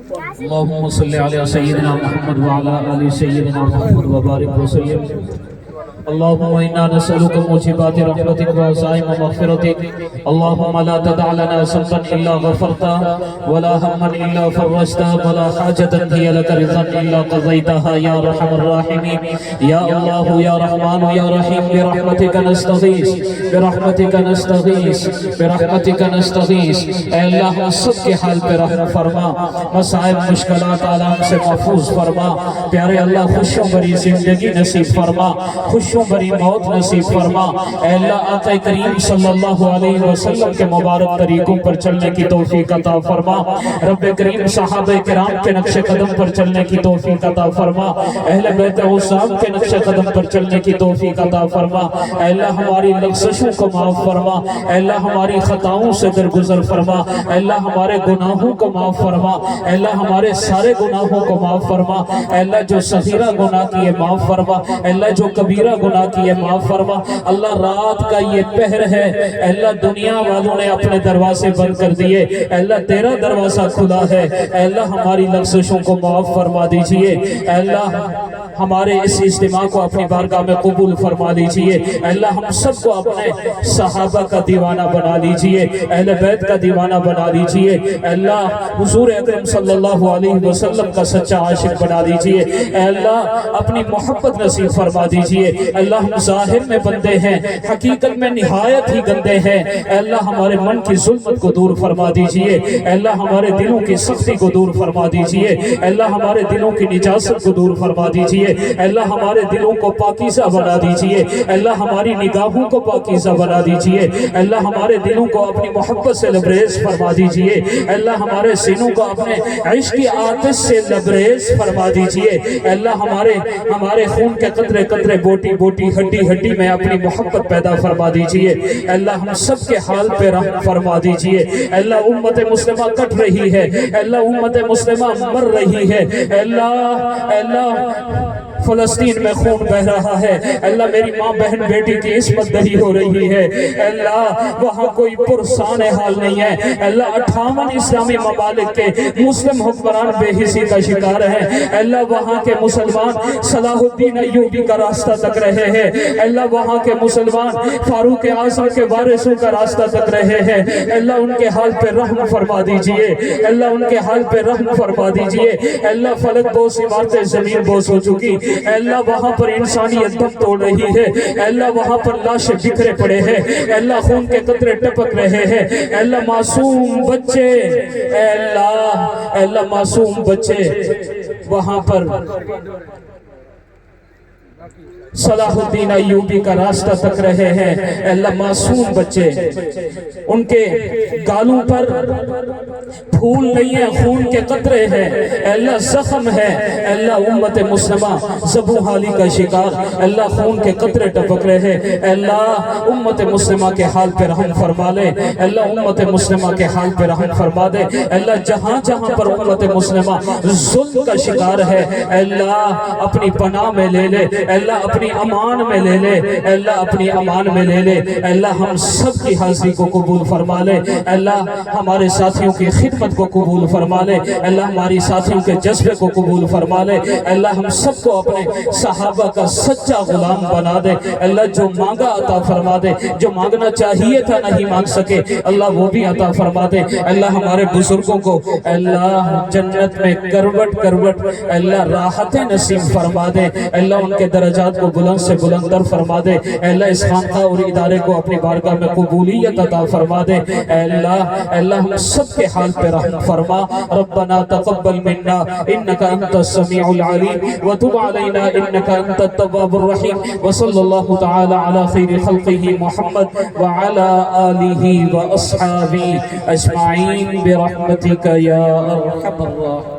اللهم صل على سيدنا محمد وعلى آل سيدنا محمد وبارك وسلم اللهم إنا نسألك موجبات رحمتك وعزائم مغفرتك اللهم لا تدع لنا ذنبا إلا غفرته ولا هما إلا فرجته ولا حاجة هي لك رضا إلا قضيتها يا أرحم الراحمين يا الله يا رحمن يا رحيم برحمتك نستغيث برحمتك نستغيث برحمتك نستغيث اے اللہ ہم سب کے حال پہ رحم فرما مصائب مشکلات عالم سے محفوظ فرما پیارے اللہ خوشوں بری زندگی نصیب فرما خوشوں بری موت نصیب فرما اے اللہ آقا کریم صلی اللہ علیہ وسلم کے مبارک طریقوں پر چلنے کی توفیق عطا فرما رب کریم صحابہ کرام کے نقش قدم پر چلنے کی توفیق عطا فرما اہل بیت غصاب کے نقش قدم پر چلنے کی توفیق عطا فرما اے اللہ ہماری لغزشوں کو معاف فرما اے اللہ ہماری خطاؤں سے درگزر فرما اے اللہ ہمارے گناہوں کو معاف فرما اے اللہ ہمارے سارے گناہوں کو معاف فرما اے اللہ جو صغیرہ گناہ کیے معاف فرما اے اللہ جو کبیرہ گناہ کیے معاف فرما اللہ رات کا یہ پہر ہے اے اللہ دنیا والوں نے اپنے دروازے بند کر دیے اے اللہ تیرا دروازہ کھلا ہے اے اللہ ہماری لغزشوں کو معاف فرما دیجئے اے اللہ ہمارے اس اجتماع کو اپنی بارگاہ میں قبول فرما لیجئے اے اللہ ہم سب کو اپنے صحابہ کا دیوانہ بنا لیجئے اہل بیت کا دیوانہ بنا لیجئے اے اللہ حضور اکرم صلی اللہ علیہ وسلم کا سچا عاشق بنا لیجئے اے اللہ اپنی محبت نصیب فرما دیجئے اے اللہ ہم ظاہر میں بندے ہیں حقیقت میں نہایت ہی گندے ہیں اے اللہ ہمارے من کی ظلمت کو دور فرما دیجئے اے اللہ ہمارے دلوں کی سختی کو دور فرما دیجئے اے اللہ ہمارے دلوں کی نجاست کو دور فرما دیجئے اے اللہ ہمارے دلوں کو پاکیزہ بنا دیجئے اے اللہ ہماری نگاہوں کو پاکیزہ بنا دیجئے اے اللہ ہمارے دلوں کو اپنی محبت سے لبریز فرما دیجئے اے اللہ ہمارے سینوں کو اپنے عشق کی آتش سے لبریز فرما دیجئے اے اللہ ہمارے خون کے قطرے قطرے بوٹی بوٹی ہڈی ہڈی میں اپنی محبت پیدا فرما دیجئے اے اللہ ہم سب کے حال پہ رحم فرما دیجئے اے اللہ امت مسلمہ کٹ رہی ہے اے اللہ امت مسلمہ مر رہی ہے اے اللہ فلسطین میں خون بہ رہا ہے اللہ میری ماں بہن بیٹی کی عصمت دہی ہو رہی ہے اللہ وہاں کوئی پرسان حال نہیں ہے اللہ 58 اسلامی ممالک کے مسلم حکمران بے حسی کا شکار ہیں اللہ وہاں کے مسلمان صلاح الدین ایوبی کا راستہ تک رہے ہیں اللہ وہاں کے مسلمان فاروق اعظم کے وارثوں کا راستہ تک رہے ہیں اللہ ان کے حال پہ رحم فرما دیجئے اللہ ان کے حال پہ رحم فرما دیجئے اللہ فلک بوس عمارتیں زمین بوس ہو چکی اے اللہ وہاں پر انسانیت دم توڑ رہی ہے اے اللہ وہاں پر لاشیں بکھرے پڑے ہیں اے اللہ خون کے قطرے ٹپک رہے ہیں اے اللہ معصوم بچے اے اللہ معصوم بچے وہاں پر صلاح الدین ایوبی کا راستہ تک رہے ہیں اے اللہ معصوم بچے ان کے گالوں پر پھول نہیں ہے خون کے قطرے ہیں اے اللہ زخم ہے اے اللہ امت مسلمہ ذبح حالی کا شکار اے اللہ خون کے قطرے ٹپک رہے ہیں اے اللہ امت مسلمہ کے حال پہ رحم فرما لے اے اللہ امت مسلمہ کے حال پہ رحم فرما دے اے اللہ جہاں جہاں پر امت مسلمہ ظلم کا شکار ہے اے اللہ اپنی پناہ میں لے لے اے اللہ اپنی امان میں لے لے اے اللہ اپنی امان میں لے لے اے اللہ ہم سب کی حاضری کو قبول فرما لے اے اللہ ہمارے ساتھیوں کی خدمت کو قبول فرما لے اے اللہ ہماری ساتھیوں کے جذبے کو قبول فرما لے اے اللہ ہم سب کو اپنے صحابہ کا سچا غلام بنا دے اے اللہ جو مانگا عطا فرما دے جو مانگنا چاہیے تھا نہیں مانگ سکے اللہ وہ بھی عطا فرما دے اے اللہ ہمارے بزرگوں کو اے اللہ جنت میں کروٹ کروٹ اے اللہ راحتیں نصیب فرما دے اے اللہ ان کے درجات کو بلند سے بلندر فرما دے اے اللہ اس خانقاہ اور ادارے کو اپنی بارگاہ میں قبولیت عطا فرما دے اے اللہ ہم سب کے حال پہ رحم فرما ربنا تقبل منا انك انت السميع العليم وتب علينا انك انت التواب الرحيم وصلى الله تعالى على خير خلقه محمد وعلى آله واصحابه اجمعين برحمتك يا ارحم الراحمين